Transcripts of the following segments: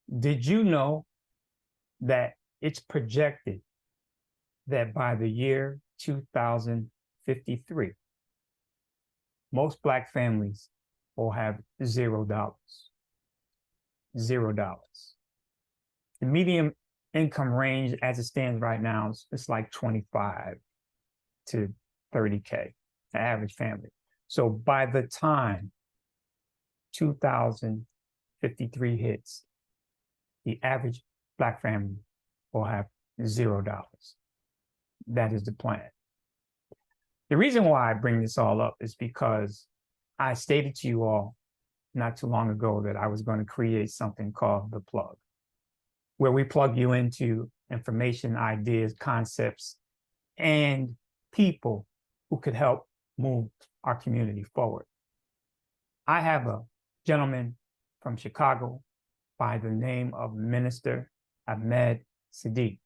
Did you know that it's projected that by the year 2053, most Black families will have $0. $0. The median income range as it stands right now is like 25 to 30K, the average family. So by the time 2053 hits, the average Black family will have $0. That is the plan. The reason why I bring this all up is because I stated to you all not too long ago that I was going to create something called The Plug, where we plug you into information, ideas, concepts, and people who could help move our community forward. I have a gentleman from Chicago by the name of Minister Ahmed Sadiq.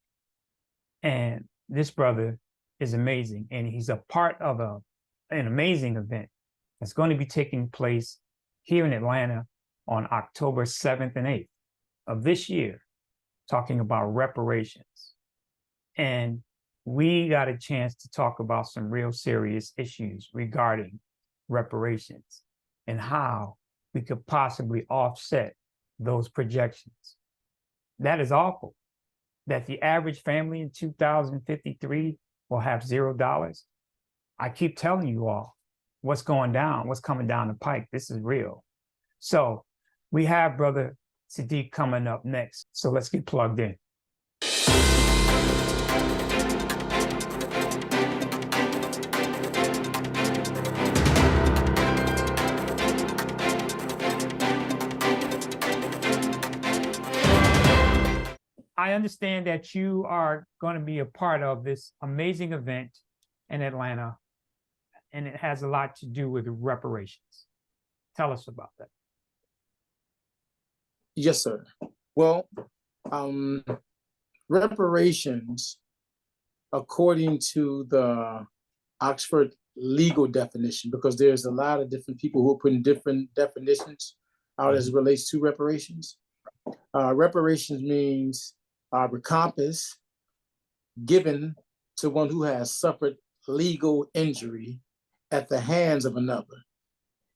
And this brother is amazing. And he's a part of an amazing event that's going to be taking place here in Atlanta on October 7th and 8th of this year, talking about reparations. And we got a chance to talk about some real serious issues regarding reparations and how we could possibly offset those projections. That is awful. That the average family in 2053 will have $0. I keep telling you all what's going down, what's coming down the pike. This is real. So we have Brother Sadiq coming up next. So let's get plugged in. I understand that you are going to be a part of this amazing event in Atlanta, and it has a lot to do with reparations. Tell us about that. Yes, sir. Well, reparations, according to the Oxford legal definition, because there's a lot of different people who are putting different definitions out as it relates to reparations. Reparations means recompense given to one who has suffered legal injury at the hands of another.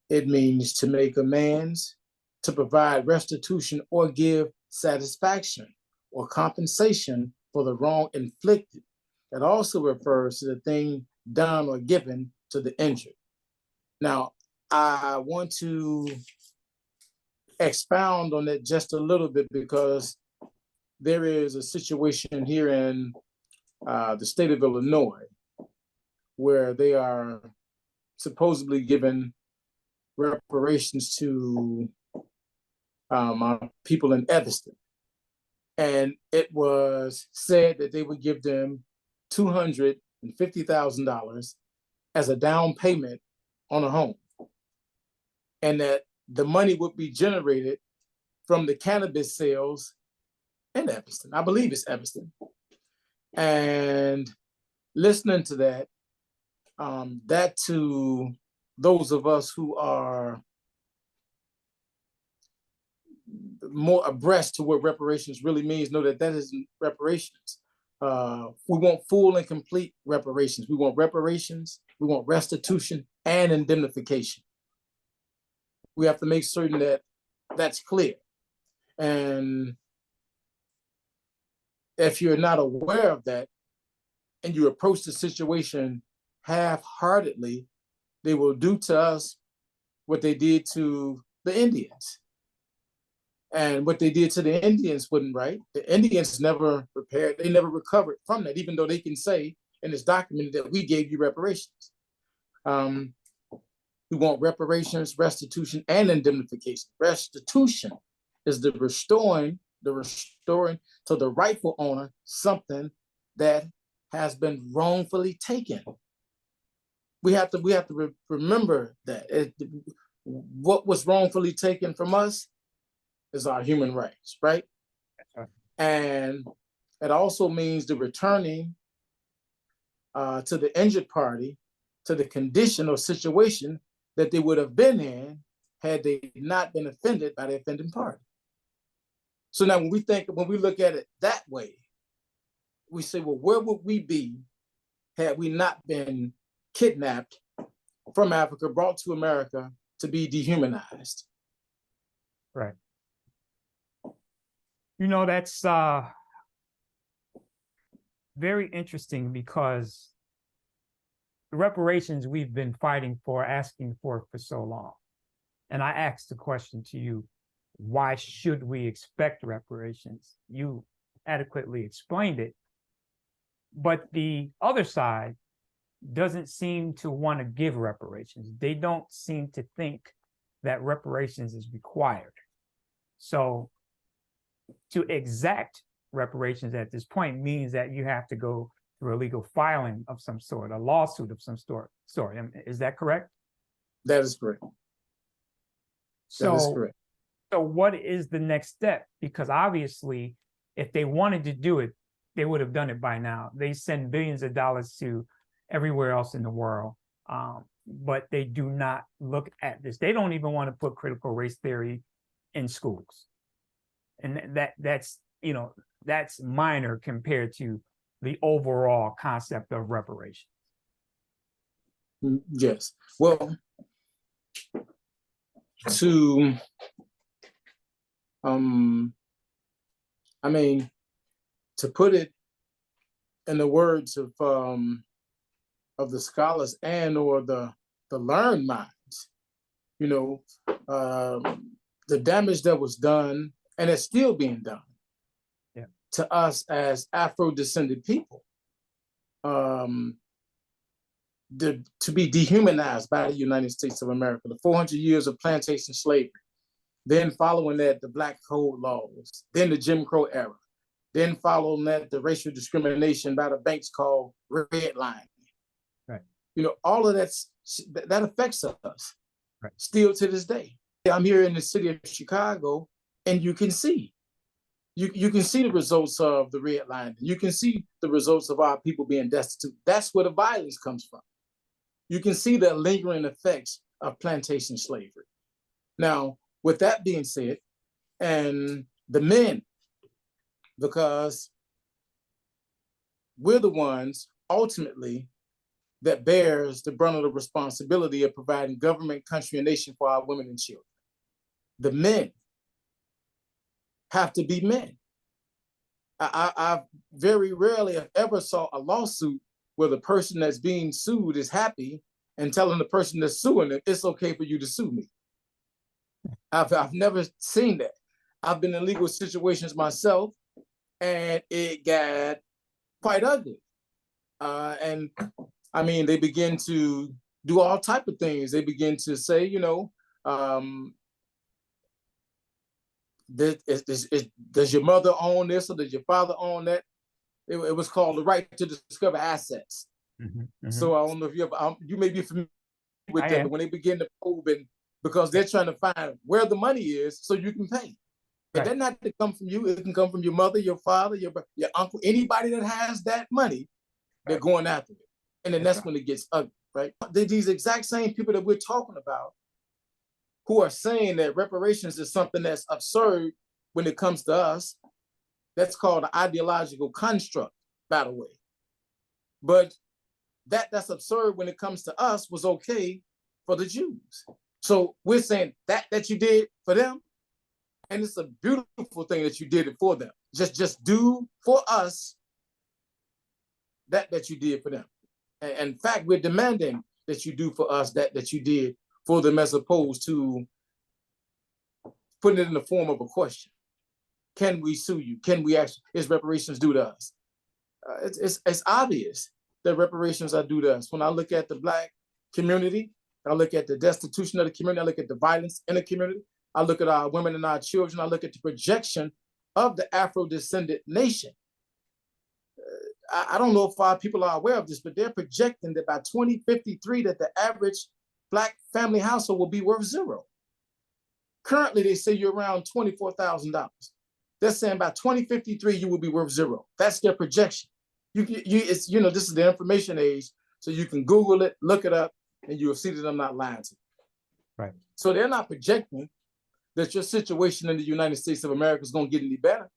It means to make amends, to provide restitution or give satisfaction or compensation for the wrong inflicted. It also refers to the thing done or given to the injured. Now, I want to expound on it just a little bit because there is a situation here in the state of Illinois where they are supposedly giving reparations to people in Evanston. And it was said that they would give them $250,000 as a down payment on a home, and that the money would be generated from the cannabis sales in Evanston. I believe it's Evanston. And listening to that, that to those of us who are more abreast to what reparations really means, know that that isn't reparations. We want full and complete reparations. We want reparations, we want restitution and indemnification. We have to make certain that that's clear. And if you're not aware of that and you approach the situation half-heartedly, they will do to us what they did to the Indians. And what they did to the Indians wasn't right. The Indians never repaired, they never recovered from that, even though they can say in this document that we gave you reparations. We want reparations, restitution, and indemnification. Restitution is the restoring to the rightful owner something that has been wrongfully taken. We have to remember that what was wrongfully taken from us is our human rights, right? And it also means the returning to the injured party to the condition or situation that they would have been in had they not been offended by the offending party. So now when we look at it that way, we say, well, where would we be had we not been kidnapped from Africa, brought to America to be dehumanized? Right. You know, that's very interesting, because the reparations we've been fighting for, asking for so long. And I asked the question to you, why should we expect reparations? You adequately explained it. But the other side doesn't seem to want to give reparations. They don't seem to think that reparations is required. So to exact reparations at this point means that you have to go through a legal filing of some sort, a lawsuit of some sort. Is that correct? That is correct. That is correct. So what is the next step? Because obviously, if they wanted to do it, they would have done it by now. They send billions of dollars to everywhere else in the world, but they do not look at this. They don't even want to put critical race theory in schools. And that's, you know, that's minor compared to the overall concept of reparations. Yes. Well, to I mean, to put it in the words of the scholars and or the learned minds, you know, the damage that was done and it's still being done to us as Afro-descended people, to be dehumanized by the United States of America, the 400 years of plantation slavery, then following that, the Black Code laws, then the Jim Crow era, then following that, the racial discrimination by the banks called redlining. Right. You know, all of that affects us still to this day. I'm here in the city of Chicago, and you can see. You can see the results of the redlining. You can see the results of our people being destitute. That's where the violence comes from. You can see the lingering effects of plantation slavery. Now, with that being said, and the men, because we're the ones ultimately that bears the brunt of the responsibility of providing government, country, and nation for our women and children. The men have to be men. I very rarely have ever saw a lawsuit where the person that's being sued is happy and telling the person that's suing them, it's okay for you to sue me. I've never seen that. I've been in legal situations myself, and it got quite ugly. And I mean, they begin to do all type of things. They begin to say, you know, does your mother own this or does your father own that? It was called the right to discover assets. Mm-hmm, mm-hmm. So I don't know if you may be familiar with that, but when they begin to probe, and because they're trying to find where the money is so you can pay. It doesn't have to come from you. It can come from your mother, your father, your uncle, anybody that has that money, they're going after it. And then that's when it gets ugly, right? They're these exact same people that we're talking about who are saying that reparations is something that's absurd when it comes to us. That's called an ideological construct, by the way. But that's absurd when it comes to us was okay for the Jews. So we're saying that you did for them, and it's a beautiful thing that you did it for them. Just do for us that you did for them. And in fact, we're demanding that you do for us that you did for them, as opposed to putting it in the form of a question. Can we sue you? Can we actually, is reparations due to us? It's obvious that reparations are due to us. When I look at the Black community, I look at the destitution of the community, I look at the violence in the community, I look at our women and our children, I look at the projection of the Afro-descended nation. I don't know if our people are aware of this, but they're projecting that by 2053 that the average Black family household will be worth zero. Currently, they say you're around $24,000. They're saying by 2053 you will be worth zero. That's their projection. This is the information age, so you can Google it, look it up, and you'll see that I'm not lying to you. Right. So they're not projecting that your situation in the United States of America is going to get any better.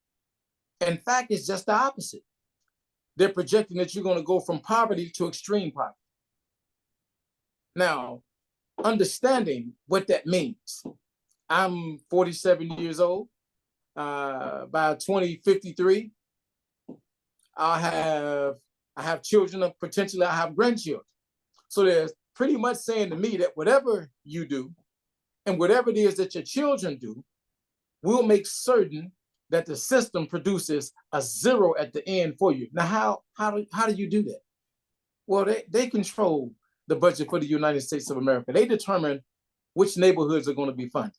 In fact, it's just the opposite. They're projecting that you're going to go from poverty to extreme poverty. Now, understanding what that means. I'm 47 years old. By 2053, I have children, potentially I have grandchildren. So they're pretty much saying to me that whatever you do and whatever it is that your children do, we'll make certain that the system produces a zero at the end for you. Now, how do you do that? Well, they control the budget for the United States of America. They determine which neighborhoods are going to be funded.